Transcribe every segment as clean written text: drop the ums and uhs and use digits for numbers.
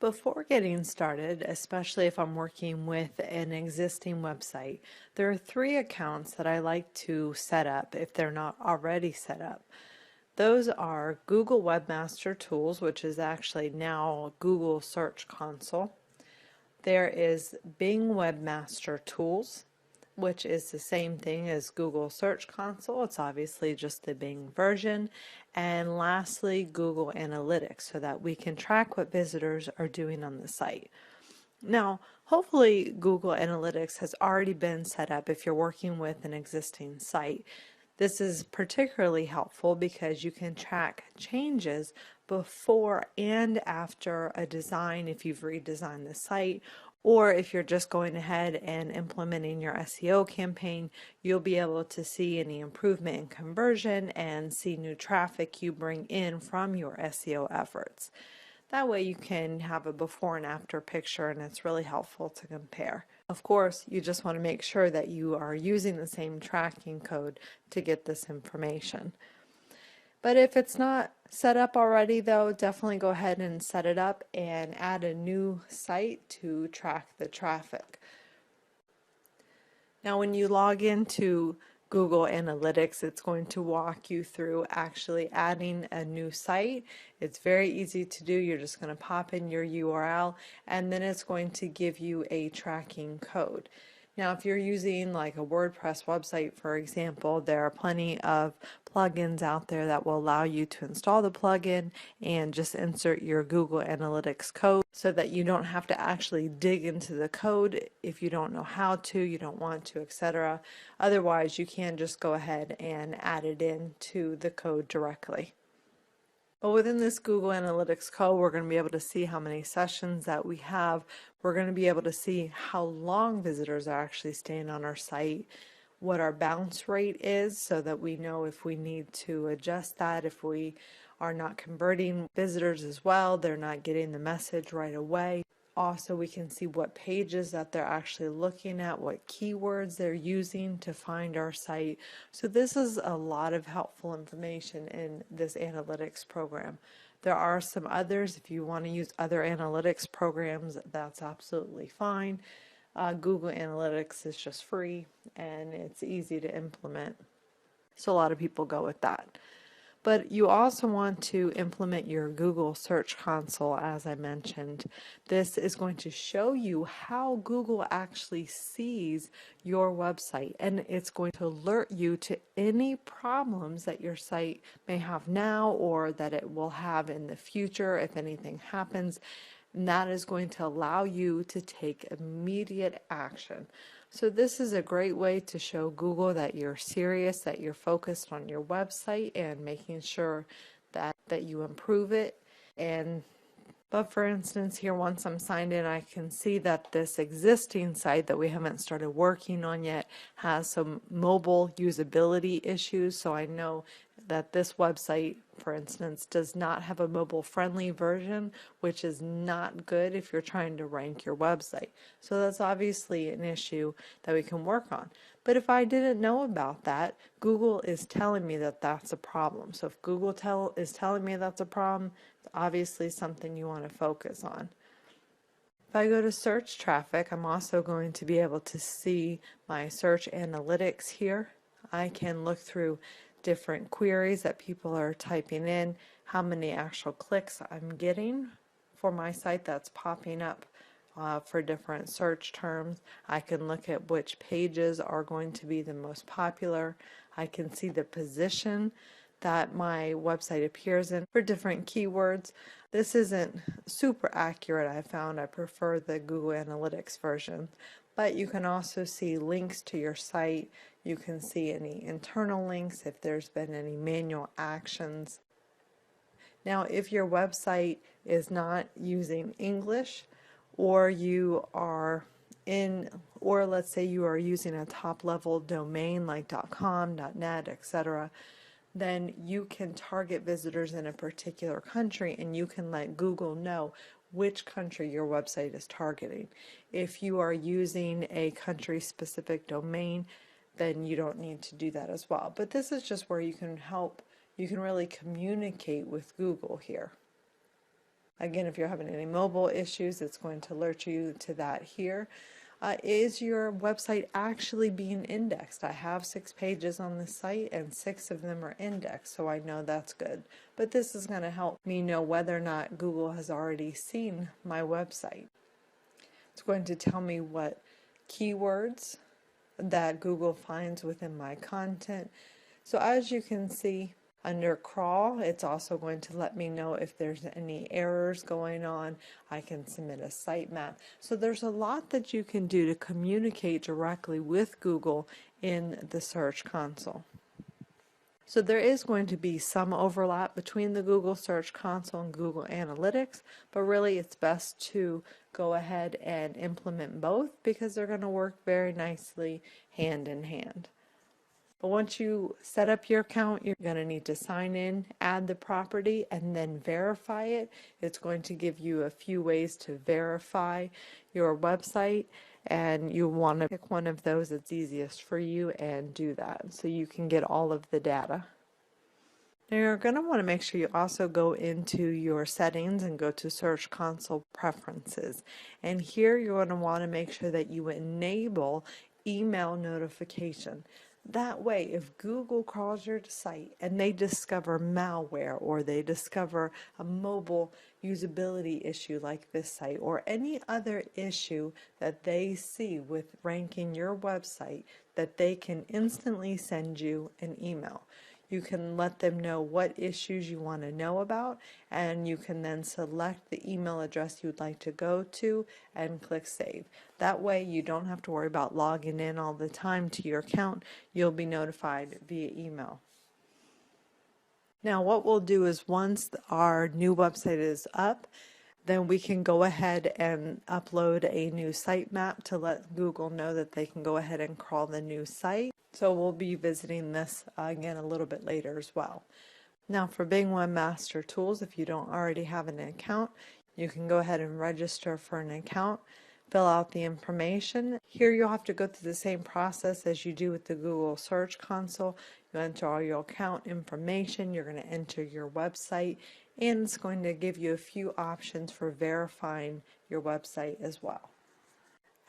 Before getting started, especially if I'm working with an existing website, there are three accounts that I like to set up if they're not already set up. Those are Google Webmaster Tools, which is actually now Google Search Console. There is Bing Webmaster Tools, which is the same thing as Google Search Console. It's obviously just the Bing version. And lastly, Google Analytics, so that we can track what visitors are doing on the site. Now, hopefully Google Analytics has already been set up if you're working with an existing site. This is particularly helpful because you can track changes before and after a design if you've redesigned the site, or if you're just going ahead and implementing your SEO campaign, you'll be able to see any improvement in conversion and see new traffic you bring in from your SEO efforts. That way you can have a before and after picture, and it's really helpful to compare. Of course, you just want to make sure that you are using the same tracking code to get this information. But if it's not set up already though, definitely go ahead and set it up and add a new site to track the traffic. Now when you log into Google Analytics, it's going to walk you through actually adding a new site. It's very easy to do. You're just going to pop in your URL and then it's going to give you a tracking code. Now if you're using like a WordPress website, for example, there are plenty of plugins out there that will allow you to install the plugin and just insert your Google Analytics code so that you don't have to actually dig into the code if you don't know how to, you don't want to, etc. Otherwise, you can just go ahead and add it in to the code directly. But within this Google Analytics code, we're going to be able to see how many sessions that we have. We're going to be able to see how long visitors are actually staying on our site, what our bounce rate is so that we know if we need to adjust that, if we are not converting visitors as well, they're not getting the message right away. Also, we can see what pages that they're actually looking at, what keywords they're using to find our site. So this is a lot of helpful information in this analytics program. There are some others. If you want to use other analytics programs, that's absolutely fine. Google Analytics is just free and it's easy to implement. So a lot of people go with that. But you also want to implement your Google Search Console, as I mentioned. This is going to show you how Google actually sees your website, and it's going to alert you to any problems that your site may have now or that it will have in the future if anything happens. And that is going to allow you to take immediate action. So this is a great way to show Google that you're serious, that you're focused on your website and making sure that you improve it. But for instance, here once I'm signed in, I can see that this existing site that we haven't started working on yet has some mobile usability issues. So I know that this website, for instance, does not have a mobile-friendly version, which is not good if you're trying to rank your website. So that's obviously an issue that we can work on. But if I didn't know about that, Google is telling me that that's a problem. So if Google is telling me that's a problem, it's obviously something you want to focus on. If I go to search traffic, I'm also going to be able to see my search analytics here. I can look through different queries that people are typing in, how many actual clicks I'm getting for my site that's popping up for different search terms. I can look at which pages are going to be the most popular. I can see the position that my website appears in for different keywords. This isn't super accurate, I found. I prefer the Google Analytics version. But you can also see links to your site. You can see any internal links if there's been any manual actions. Now, if your website is not using English, or let's say you are using a top-level domain like .com, .net, etc., then you can target visitors in a particular country and you can let Google know which country your website is targeting. If you are using a country-specific domain, then you don't need to do that as well. But this is just where you can really communicate with Google here. Again, if you're having any mobile issues, it's going to alert you to that here. Is your website actually being indexed? I have 6 pages on the site and 6 of them are indexed, so I know that's good. But this is going to help me know whether or not Google has already seen my website. It's going to tell me what keywords that Google finds within my content. So as you can see, under crawl, it's also going to let me know if there's any errors going on. I can submit a sitemap. So there's a lot that you can do to communicate directly with Google in the Search Console. So there is going to be some overlap between the Google Search Console and Google Analytics, but really it's best to go ahead and implement both because they're going to work very nicely hand in hand. But once you set up your account, you're going to need to sign in, add the property, and then verify it. It's going to give you a few ways to verify your website, and you want to pick one of those that's easiest for you and do that so you can get all of the data. Now you're going to want to make sure you also go into your settings and go to Search Console Preferences. And here you're going to want to make sure that you enable email notification. That way, if Google crawls your site and they discover malware or they discover a mobile usability issue like this site or any other issue that they see with ranking your website, that they can instantly send you an email. You can let them know what issues you want to know about, and you can then select the email address you'd like to go to and click save. That way you don't have to worry about logging in all the time to your account. You'll be notified via email. Now what we'll do is once our new website is up, then we can go ahead and upload a new sitemap to let Google know that they can go ahead and crawl the new site. So we'll be visiting this again a little bit later as well. Now for Bing Webmaster Tools, if you don't already have an account, you can go ahead and register for an account, fill out the information. Here you'll have to go through the same process as you do with the Google Search Console. You enter all your account information, you're going to enter your website, and it's going to give you a few options for verifying your website as well.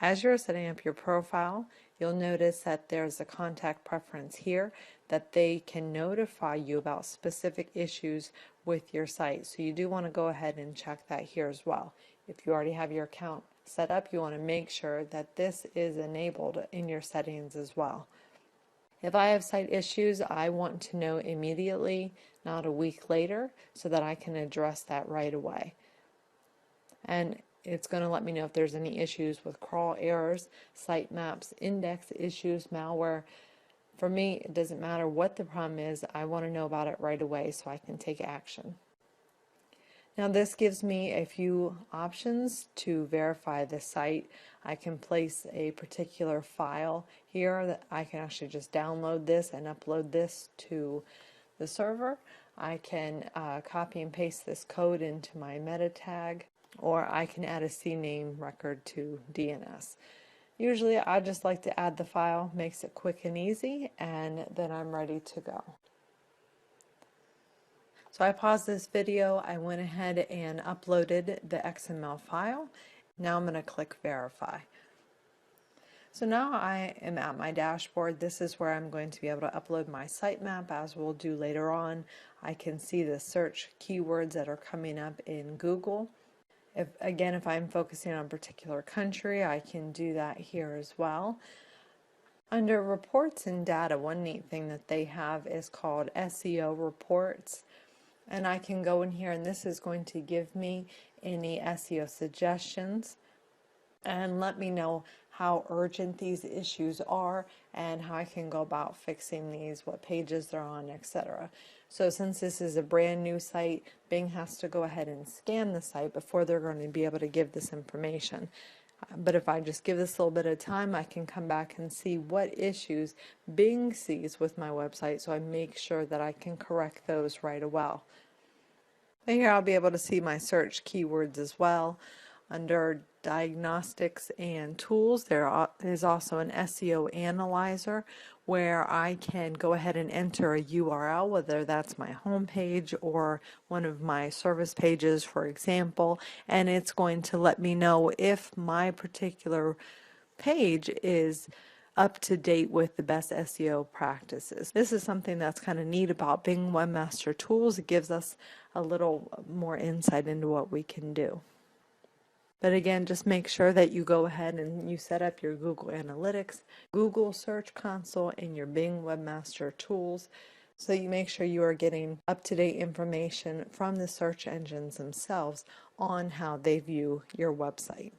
As you're setting up your profile, you'll notice that there's a contact preference here that they can notify you about specific issues with your site. So you do want to go ahead and check that here as well. If you already have your account set up, you want to make sure that this is enabled in your settings as well. If I have site issues, I want to know immediately, not a week later, so that I can address that right away. And it's going to let me know if there's any issues with crawl errors, sitemaps, index issues, malware. For me, it doesn't matter what the problem is. I want to know about it right away so I can take action. Now this gives me a few options to verify the site. I can place a particular file here that I can actually just download this and upload this to the server. I can copy and paste this code into my meta tag, or I can add a CNAME record to DNS. Usually I just like to add the file, makes it quick and easy, and then I'm ready to go. So I paused this video, I went ahead and uploaded the XML file. Now I'm going to click verify. So now I am at my dashboard. This is where I'm going to be able to upload my sitemap, as we'll do later on. I can see the search keywords that are coming up in Google. If I'm focusing on a particular country, I can do that here as well. Under reports and data, one neat thing that they have is called SEO reports. And I can go in here, and this is going to give me any SEO suggestions and let me know how urgent these issues are and how I can go about fixing these, what pages they're on, etc. So since this is a brand new site, Bing has to go ahead and scan the site before they're going to be able to give this information. But if I just give this a little bit of time, I can come back and see what issues Bing sees with my website, so I make sure that I can correct those right away. And here I'll be able to see my search keywords as well. Under diagnostics and tools, there is also an SEO analyzer where I can go ahead and enter a URL, whether that's my home page or one of my service pages, for example, and it's going to let me know if my particular page is up to date with the best SEO practices. This is something that's kind of neat about Bing Webmaster Tools. It gives us a little more insight into what we can do. But again, just make sure that you go ahead and you set up your Google Analytics, Google Search Console, and your Bing Webmaster Tools, so you make sure you are getting up-to-date information from the search engines themselves on how they view your website.